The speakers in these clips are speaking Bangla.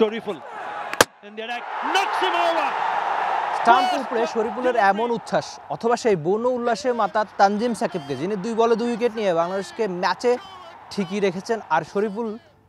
Shariful knocks him over. স্টাম্পের উপরে শরীফুলের এমন উচ্ছ্বাস অথবা সেই বন্য উল্লাসে মাতা তানজিম সাকিবকে, যিনি 2 বলে 2 উইকেট নিয়ে বাংলাদেশকে ম্যাচে ঠিকই রেখেছেন। আর শরীফুল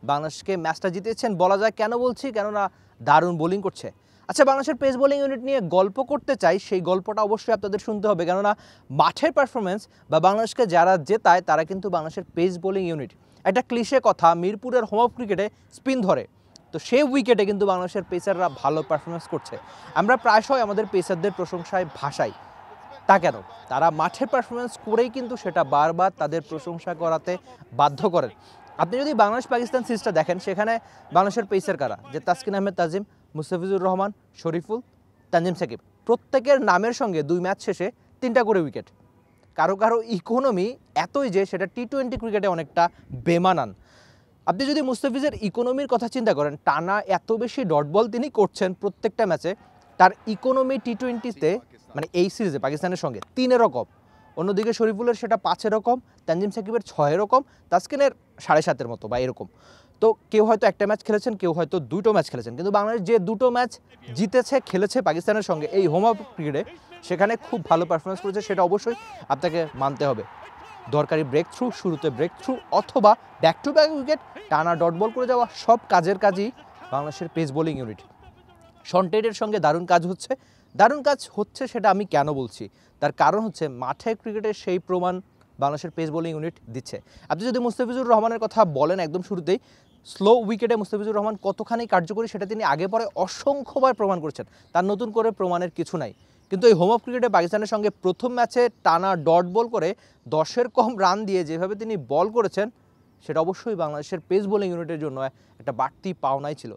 বাংলাদেশকে ম্যাচটা জিতেছেন বলা যায়। কেন বলছি? কেননা দারুণ বোলিং করছে। আচ্ছা, বাংলাদেশের পেস বোলিং ইউনিট নিয়ে গল্প করতে চাই, সেই গল্পটা অবশ্যই আপনাদের শুনতে হবে, কেননা মাঠের পারফরমেন্স বা বাংলাদেশকে যারা জেতায় তারা কিন্তু বাংলাদেশের পেস বোলিং ইউনিট। একটা ক্লিশে কথা, মিরপুরের হোম অফ ক্রিকেটে স্পিন ধরে, তো সেই উইকেটে কিন্তু বাংলাদেশের পেসাররা ভালো পারফরমেন্স করছে। আমরা প্রায়শই আমাদের পেসারদের প্রশংসায় ভাসাই, তা কেন? তারা মাঠের পারফরমেন্স করেই কিন্তু সেটা বারবার তাদের প্রশংসা করাতে বাধ্য করেন। আপনি যদি বাংলাদেশ পাকিস্তান সিরিজটা দেখেন, সেখানে বাংলাদেশের পেসার কারা, যে তাসকিন আহমেদ তাজিম, মুস্তাফিজুর রহমান, শরীফুল, তানজিম সাকিব, প্রত্যেকের নামের সঙ্গে 2 ম্যাচ শেষে 3টা করে উইকেট। কারো কারো ইকোনমি এতই যে সেটা টি-20 ক্রিকেটে অনেকটা বেমানান। আপনি যদি মুস্তাফিজের ইকোনমির কথা চিন্তা করেন, টানা এত বেশি ডট বল তিনি করছেন প্রত্যেকটা ম্যাচে, তার ইকোনমি টি-20তে মানে এই সিরিজে পাকিস্তানের সঙ্গে 3 এরকম। অন্যদিকে শরীফুলের সেটা 5 এরকম, তানজিম সাকিবের 6 এরকম, তাসকিনের 7.5 মতো বা এরকম। তো কেউ হয়তো একটা ম্যাচ খেলেছেন, কেউ হয়তো 2টো ম্যাচ খেলেছেন, কিন্তু বাংলাদেশ যে 2টো ম্যাচ জিতেছে, খেলেছে পাকিস্তানের সঙ্গে এই হোম অফ ক্রিকেটে, সেখানে খুব ভালো পারফরমেন্স করেছে, সেটা অবশ্যই আপনাকে মানতে হবে। দরকারি ব্রেক থ্রু, শুরুতে ব্রেক থ্রু অথবা ব্যাক টু ব্যাক উইকেট, টানা ডট বল করে যাওয়া, সব কাজের কাজই বাংলাদেশের পেস বোলিং ইউনিট। শন টেটের সঙ্গে দারুণ কাজ হচ্ছে সেটা আমি কেন বলছি, তার কারণ হচ্ছে মাঠে ক্রিকেটের সেই প্রমাণ বাংলাদেশের পেস বোলিং ইউনিট দিচ্ছে। আপনি যদি মুস্তাফিজুর রহমানের কথা বলেন, একদম শুরুতেই স্লো উইকেটে মুস্তাফিজুর রহমান কতখানি কার্যকরী সেটা তিনি আগে পরে অসংখ্যবার প্রমাণ করেছেন, তার নতুন করে প্রমাণের কিছু নাই। কিন্তু এই হোম অফ ক্রিকেটে পাকিস্তানের সঙ্গে প্রথম ম্যাচে টানা ডট বল করে 10-এর কম রান দিয়ে যেভাবে তিনি বল করেছেন, সেটা অবশ্যই বাংলাদেশের পেস বোলিং ইউনিটের জন্য একটা বাড়তি পাওনাই ছিল।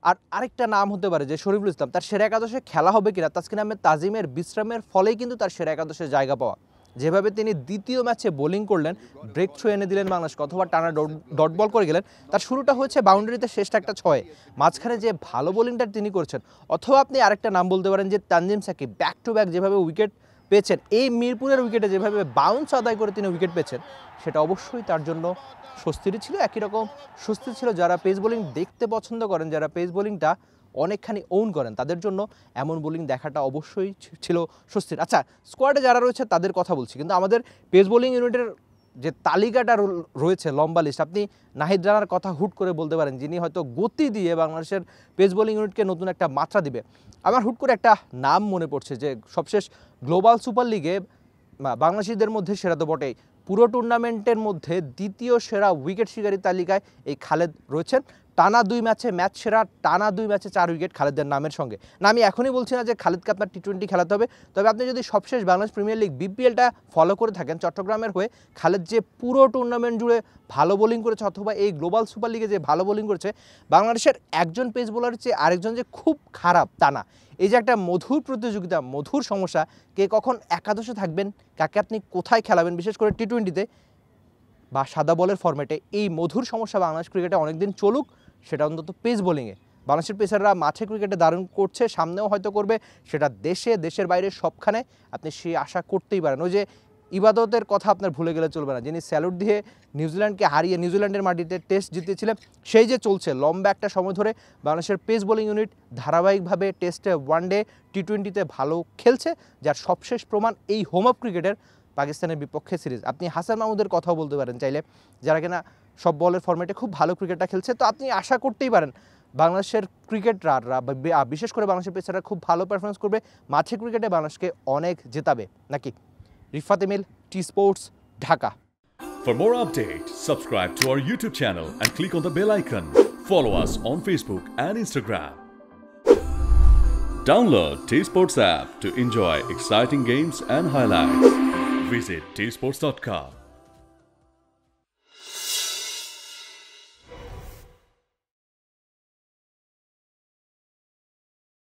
আর আরেকটা নাম হতে পারে যে শরীফুল ইসলাম, তার সেরা একাদশে খেলা হবে কিনা, তাসকিন আহমেদ তাজিমের বিশ্রামের ফলেই কিন্তু তার সেরা একাদশে জায়গা পাওয়া। যেভাবে তিনি দ্বিতীয় ম্যাচে বোলিং করলেন, ব্রেক থ্রু এনে দিলেন বাংলাদেশকে, অথবা টানা ডট বল করে গেলেন। তার শুরুটা হয়েছে বাউন্ডারিতে, শেষটা একটা 6, মাঝখানে যে ভালো বোলিংটা তিনি করছেন। অথবা আপনি আরেকটা নাম বলতে পারেন যে Tanzim Sakib, back to back যেভাবে উইকেট পেয়েছেন, এই মিরপুরের উইকেটে যেভাবে বাউন্স আদায় করে তিনি উইকেট পেয়েছেন, সেটা অবশ্যই তার জন্য স্বস্তিরই ছিল। একই রকম স্বস্তি ছিল যারা পেস বোলিং দেখতে পছন্দ করেন, যারা পেস বোলিংটা অনেকখানি ওন করেন, তাদের জন্য এমন বোলিং দেখাটা অবশ্যই ছিল স্বস্তির। আচ্ছা, স্কোয়াডে যারা রয়েছে তাদের কথা বলছি, কিন্তু আমাদের পেস বোলিং ইউনিটের যে তালিকাটা রয়েছে লম্বা লিস্ট, আপনি নাহিদ রানার কথা হুট করে বলতে পারেন, যিনি হয়তো গতি দিয়ে বাংলাদেশের পেস বোলিং ইউনিটকে নতুন একটা মাত্রা দিবে। আমার হুট করে একটা নাম মনে পড়ছে যে সবশেষ গ্লোবাল সুপার লিগে বাংলাদেশিদের মধ্যে সেরা তো বটেই, পুরো টুর্নামেন্টের মধ্যে দ্বিতীয় সেরা উইকেট শিকারীর তালিকায় এই খালেদ রয়েছেন। টানা 2 ম্যাচে ম্যাচ সেরা, টানা 2 ম্যাচে 4 উইকেট খালেদের নামের সঙ্গে। না, আমি এখনই বলছি না যে খালেদকে আপনার টি-20 খেলাতে হবে, তবে আপনি যদি সবশেষ বাংলাদেশ প্রিমিয়ার লিগ বিপিএলটা ফলো করে থাকেন, চট্টগ্রামের হয়ে খালেদ যে পুরো টুর্নামেন্ট জুড়ে ভালো বোলিং করেছে, অথবা এই গ্লোবাল সুপার লিগে যে ভালো বোলিং করেছে, বাংলাদেশের একজন পেস বোলারের চেয়ে আরেকজন যে খুব খারাপ তা না। এই যে একটা মধুর প্রতিযোগিতা, মধুর সমস্যা, কে কখন একাদশে থাকবেন, কাকে আপনি কোথায় খেলাবেন, বিশেষ করে টি-20তে বা সাদা বলের ফরম্যাটে, এই মধুর সমস্যা বাংলাদেশ ক্রিকেটে অনেকদিন চলুক, সেটা অন্তত পেস বোলিংয়ে। বাংলাদেশের পেসাররা মাঠে ক্রিকেটে দারুণ করছে, সামনেও হয়তো করবে, সেটা দেশে, দেশের বাইরে সবখানে আপনি সেই আশা করতেই পারেন। ওই যে ইবাদতের কথা আপনার ভুলে গেলে চলবে না, যিনি স্যালুট দিয়ে নিউজিল্যান্ডকে হারিয়ে নিউজিল্যান্ডের মাটিতে টেস্ট জিতেছিলেন, সেই যে চলছে লম্বা একটা সময় ধরে বাংলাদেশের পেস বোলিং ইউনিট ধারাবাহিকভাবে টেস্টে, ওয়ানডে, টি-20তে ভালো খেলছে, যার সবশেষ প্রমাণ এই হোম অফ ক্রিকেটের পাকিস্তানের বিপক্ষে সিরিজ। আপনি হাসান মাহমুদের কথাও বলতে পারেন চাইলে, যারা কিনা সব বলের ফরম্যাটে খুব ভালো ক্রিকেটটা খেলছে। তো আপনি আশা করতেই পারেন বাংলাদেশের ক্রিকেটাররা, বিশেষ করে বাংলাদেশের পেসাররা খুব ভালো পারফরমেন্স করবে, মাঠে ক্রিকেটে বাংলাদেশকে অনেক জেতাবে নাকি। Rifat Emil, T sports, Dhaka. For more updates, subscribe to our YouTube channel and click on the bell icon. Follow us on Facebook and Instagram. Download T Sports app to enjoy exciting games and highlights. Visit tsports.com.